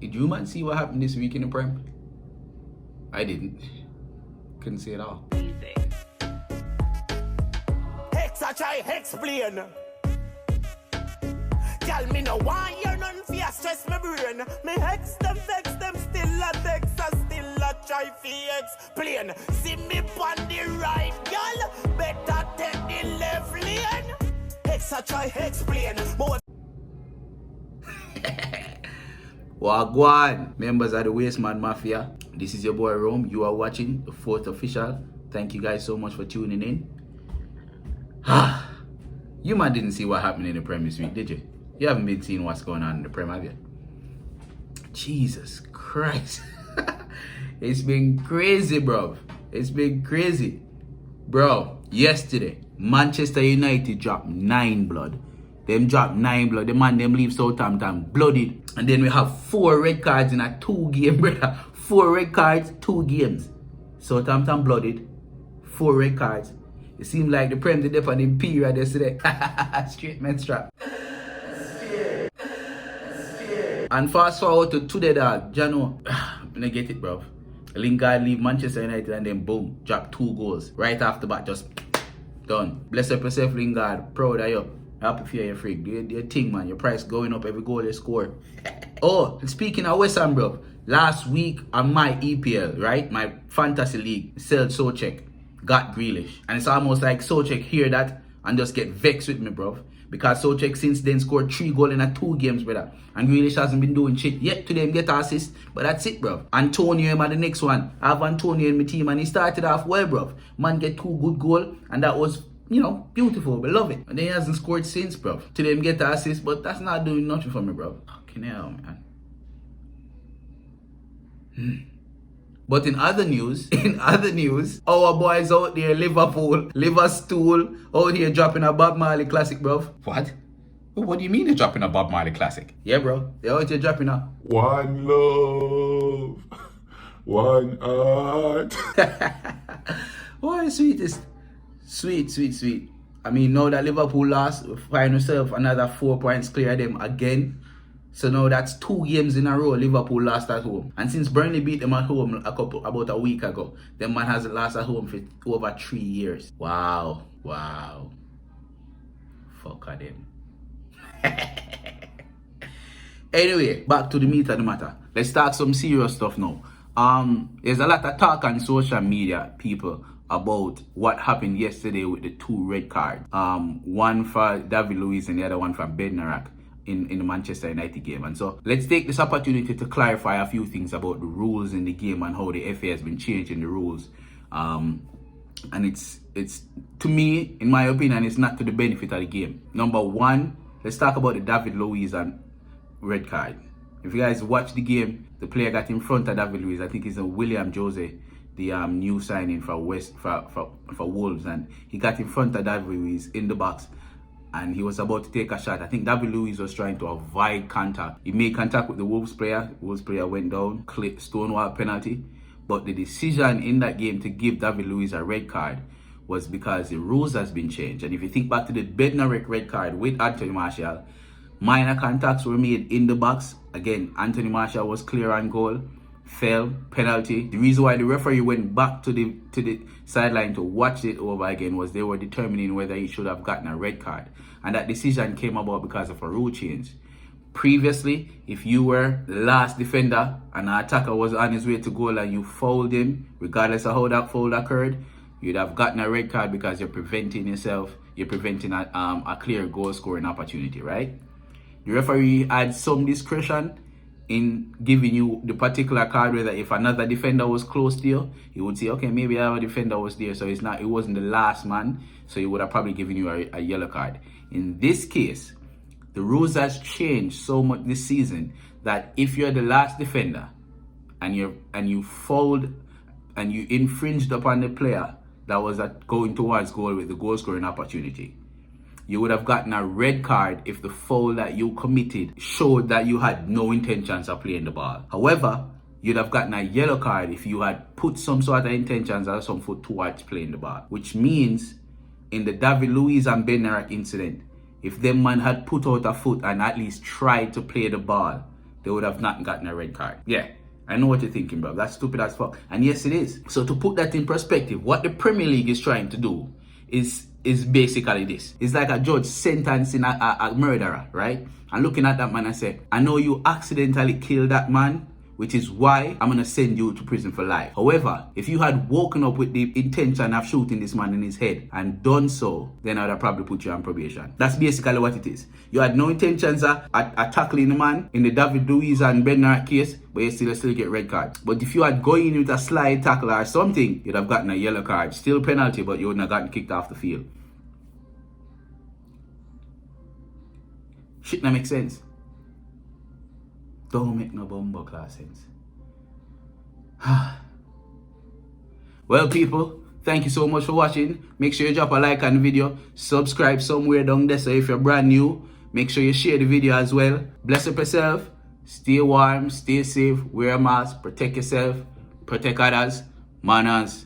Did you man see what happened this week in the Prem? I didn't. Couldn't see it all. Hex I try explain. Tell me no why you're none fear stress my brain. Me hex them, vex them, still a text, I still a try fi explain. See me on the right, girl. Better take the left lane. Hex I try explain. Wagwan, members of the Wasteman Mafia. This is your boy Rome. You are watching the 4th official. Thank you guys so much for tuning in. You man didn't see what happened in the Prem this week, did you? You haven't been seeing what's going on in the Prem, have you? Jesus Christ. It's been crazy, bro. It's been crazy. Bro, yesterday, Manchester United dropped 9 blood. Them dropped 9 blood. The man them leave Southamton Blooded. And then we have 4 red cards in a 2 game, brother. 4 red cards, 2 games. Southamton Blooded, 4 red cards. It seemed like the Prem did up on the period yesterday. Straight men strap. And fast forward to today, dog. Jano, I'm gonna get it, bro. Lingard leave Manchester United and then boom, drop 2 goals. Right off the bat, just done. Bless up yourself, Lingard. Proud of you. Happy for your freak. Do your thing, man. Your price going up every goal you score. Oh, speaking of West Ham, bro. Last week on my EPL, right? My fantasy league, sold Soucek, got Grealish. And it's almost like Soucek hear that and just get vexed with me, bro. Because Soucek since then scored 3 goals in a 2 games, brother. And Grealish hasn't been doing shit yet to them get an assist. But that's it, bro. Antonio him at the next one. I have Antonio in my team and he started off well, bro. Man get 2 good goals and that was, you know, beautiful. We love it. And then he hasn't scored since, bro. To them get an assist, but that's not doing nothing for me, bro. Fucking hell, man. But in other news, our boys out there, Liverpool, Liverstool, out here dropping a Bob Marley classic, bro. What? What do you mean they're dropping a Bob Marley classic? Yeah, bro. They're out here dropping a One Love, One Heart. Oh, sweetest. Sweet. I mean, now that Liverpool lost, we find ourselves another 4 points clear of them again. So now that's 2 games in a row Liverpool lost at home. And since Burnley beat them at home about a week ago, them man hasn't lost at home for over 3 years. Wow. Fuck of them. Anyway, back to the meat of the matter. Let's start some serious stuff now. There's a lot of talk on social media, people, about what happened yesterday with the 2 red cards. One for David Luiz and the other one for Bednarak in the Manchester United game. And so let's take this opportunity to clarify a few things about the rules in the game and how the FA has been changing the rules. And it's to me, in my opinion, it's not to the benefit of the game. Number one, let's talk about the David Luiz and red card. If you guys watch the game, the player got in front of David Luiz. I think it's a William Jose, the new signing for Wolves, and he got in front of David Luiz in the box. And he was about to take a shot. I think David Luiz was trying to avoid contact. He made contact with the Wolves player. The Wolves player went down, Stonewall penalty. But the decision in that game to give David Luiz a red card was because the rules has been changed. And if you think back to the Bednarik red card with Anthony Martial, minor contacts were made in the box. Again, Anthony Martial was clear on goal, fell, penalty. The reason why the referee went back to the sideline to watch it over again was they were determining whether he should have gotten a red card. And that decision came about because of a rule change. Previously, if you were the last defender and an attacker was on his way to goal and you fouled him, regardless of how that foul occurred, you'd have gotten a red card because you're preventing a clear goal scoring opportunity, right? The referee had some discretion in giving you the particular card, whether if another defender was close to you, he would say, okay, maybe our defender was there, so it wasn't the last man, so he would have probably given you a yellow card. In this case, the rules has changed so much this season that if you're the last defender and you fouled and you infringed upon the player that was going towards goal with the goal scoring opportunity, you would have gotten a red card if the foul that you committed showed that you had no intentions of playing the ball. However, you'd have gotten a yellow card if you had put some sort of intentions or some foot towards playing the ball. Which means, in the David Luiz and Bednarak incident, if them man had put out a foot and at least tried to play the ball, they would have not gotten a red card. Yeah, I know what you're thinking, bro. That's stupid as fuck. And yes, it is. So to put that in perspective, what the Premier League is trying to do is basically this. It's like a judge sentencing a murderer, right? And looking at that man and say, I know you accidentally killed that man, which is why I'm gonna send you to prison for life. However, if you had woken up with the intention of shooting this man in his head and done so, then I would have probably put you on probation. That's basically what it is. You had no intentions of tackling the man in the David Luiz and Bednar case, but you still get red card. But if you had gone in with a slide tackle or something, you'd have gotten a yellow card. Still penalty, but you wouldn't have gotten kicked off the field. Shit not make sense. Don't make no bumbo class sense. Well, people, thank you so much for watching. Make sure you drop a like on the video. Subscribe somewhere down there. So if you're brand new, make sure you share the video as well. Bless up yourself. Stay warm, stay safe, wear a mask, protect yourself, protect others. Manners.